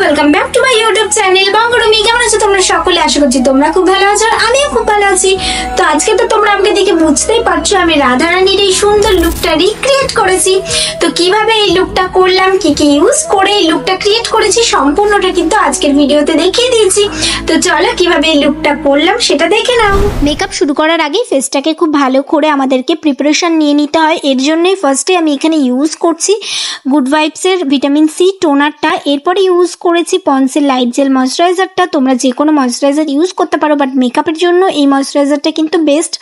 Welcome back to my YouTube channel Bongorumi. কেমন আছো তোমরা সকলে? আশা করছি তোমরা খুব ভালো আছো আর আমিও খুব ভালো আছি। তো আজকে তো তোমরা আমাকে দেখে বুঝতেই পারছো আমি রাধারানীর এই সুন্দর লুকটা রিক্রিয়েট করেছি। তো কিভাবে এই লুকটা করলাম, কি কি ইউজ করে এই লুকটা ক্রিয়েট করেছি, সম্পূর্ণটা কিন্তু আজকের ভিডিওতে দেখিয়ে দিয়েছি। তো চলো কিভাবে এই লুকটা করলাম সেটা দেখে নাও। মেকআপ শুরু করার আগে ফেসটাকে খুব ভালো করে আমাদেরকে প্রিপারেশন নিয়ে নিতে হয়। এর জন্যই ফার্স্টে আমি এখানে ইউজ করছি গুড ভাইবসের ভিটামিন সি টোনারটা, এরপরে ইউজ করেছি পন্সের লাইট জেল ময়শ্চারাইজারটা। তোমরা যে কোনো ময়শ্চারাইজার ইউজ করতে পারো, বাট মেকআপের জন্য এই ময়শ্চারাইজারটা কিন্তু বেস্ট।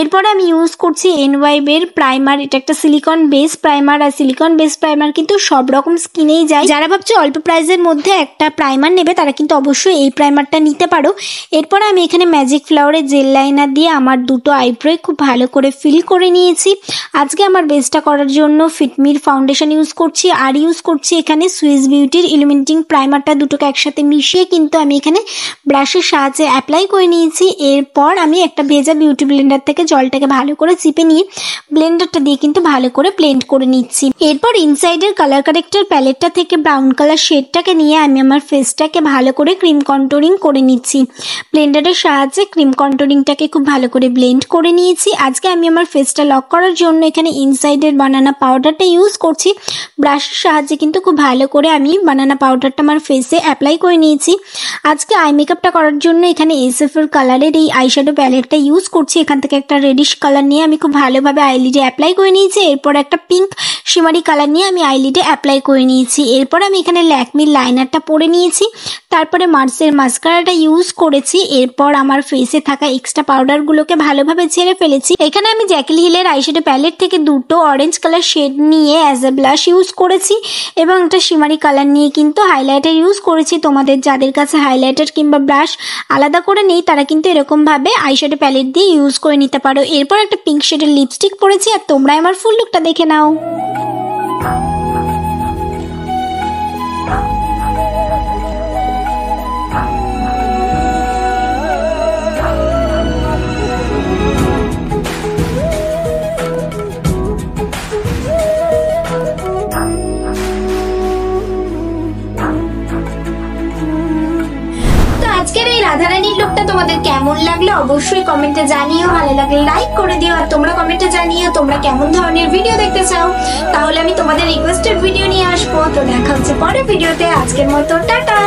এরপরে আমি ইউজ করছি এনওয়াইবের প্রাইমার, এটা একটা সিলিকন বেস প্রাইমার, আর সিলিকন বেস প্রাইমার কিন্তু সব রকম স্কিনেই যায়। যারা ভাবছো অল্প প্রাইসের মধ্যে একটা প্রাইমার নেবে তারা কিন্তু অবশ্যই এই প্রাইমারটা নিতে পারো। এরপরে আমি এখানে ম্যাজিক ফ্লাওয়ারের জেল লাইনার দিয়ে আমার দুটো আইব্রোয় খুব ভালো করে ফিল করে নিয়েছি। আজকে আমার বেসটা করার জন্য ফিটমির ফাউন্ডেশন ইউজ করছি, আর ইউজ করছি এখানে সুইস বিউটির ইলুমিনেটিং প্রাইমারটা। দুটোকে একসাথে মিশিয়ে কিন্তু আমি এখানে ব্রাশের সাহায্যে অ্যাপ্লাই করে নিয়েছি। এরপর আমি একটা ভেজা বিউটি ব্লেন্ডার থেকে জলটাকে ভালো করে চিপে নিয়ে ব্লেন্ডারটা দিয়ে কিন্তু ভালো করে ব্লেন্ড করে নিচ্ছি। এরপর ইনসাইডের কালার কারেক্টর প্যালেটটা থেকে ব্রাউন কালার শেডটাকে নিয়ে আমি আমার ফেসটাকে ভালো করে ক্রিম কন্টুরিং করে নিচ্ছি। ব্লেন্ডারের সাহায্যে ক্রিম কন্টুরিংটাকে খুব ভালো করে ব্লেন্ড করে নিয়েছি। আজকে আমি আমার ফেসটা লক করার জন্য এখানে ইনসাইডের বানানা পাউডারটা ইউজ করছি। ব্রাশের সাহায্যে কিন্তু খুব ভালো করে আমি বানানা পাউডারটা আমার ফেসে অ্যাপ্লাই করে নিয়েছি। আজকে আই মেকআপটা করার জন্য এখানে এসএফের কালারের এই আইশ্যাডো প্যালেটটা ইউজ করছি। এখান থেকে একটা রেডিশ কালার নিয়ে আমি খুব ভালোভাবে আইলিডে অ্যাপ্লাই করে নিয়েছি। এরপর একটা পিঙ্ক শিমারি কালার নিয়ে আমি আইলিডে অ্যাপ্লাই করে নিয়েছি। এরপর আমি এখানে ল্যাকমির লাইনারটা পরে নিয়েছি, তারপরে মার্সের মাস্কারাটা ইউজ করেছি। এরপর আমার ফেসে থাকা এক্সট্রা পাউডারগুলোকে ভালোভাবে ঝেড়ে ফেলেছি। এখানে আমি জ্যাকেল হিলের আইশ্যাডো প্যালেট থেকে দুটো অরেঞ্জ কালার শেড নিয়ে অ্যাজ এ ব্লাশ ইউজ করেছি এবং একটা শিমারি কালার নিয়ে কিন্তু হাইলাইটার ইউজ করেছি। তোমাদের যাদের কাছে হাইলাইটার কিংবা ব্রাশ আলাদা করে নেই তারা কিন্তু এরকমভাবে আইশ্যাডো প্যালেট দিয়ে ইউজ করে নিতে পারো। এরপর একটা পিঙ্ক শেডের লিপস্টিক পরেছি, আর তোমরা আমার ফুল লুকটা দেখে নাও। আজকের এই রাধারানীর লুকটা তোমাদের কেমন লাগলো অবশ্যই কমেন্টে জানিও। ভালো লাগলে লাইক করে দিও, আর তোমরা কমেন্টে জানিও তোমরা কেমন ধরনের ভিডিও দেখতে চাও, তাহলে আমি তোমাদের রিকোয়েস্টেড ভিডিও নিয়ে আসবো। তো দেখা হচ্ছে পরের ভিডিওতে। আজকের মতো টাটা।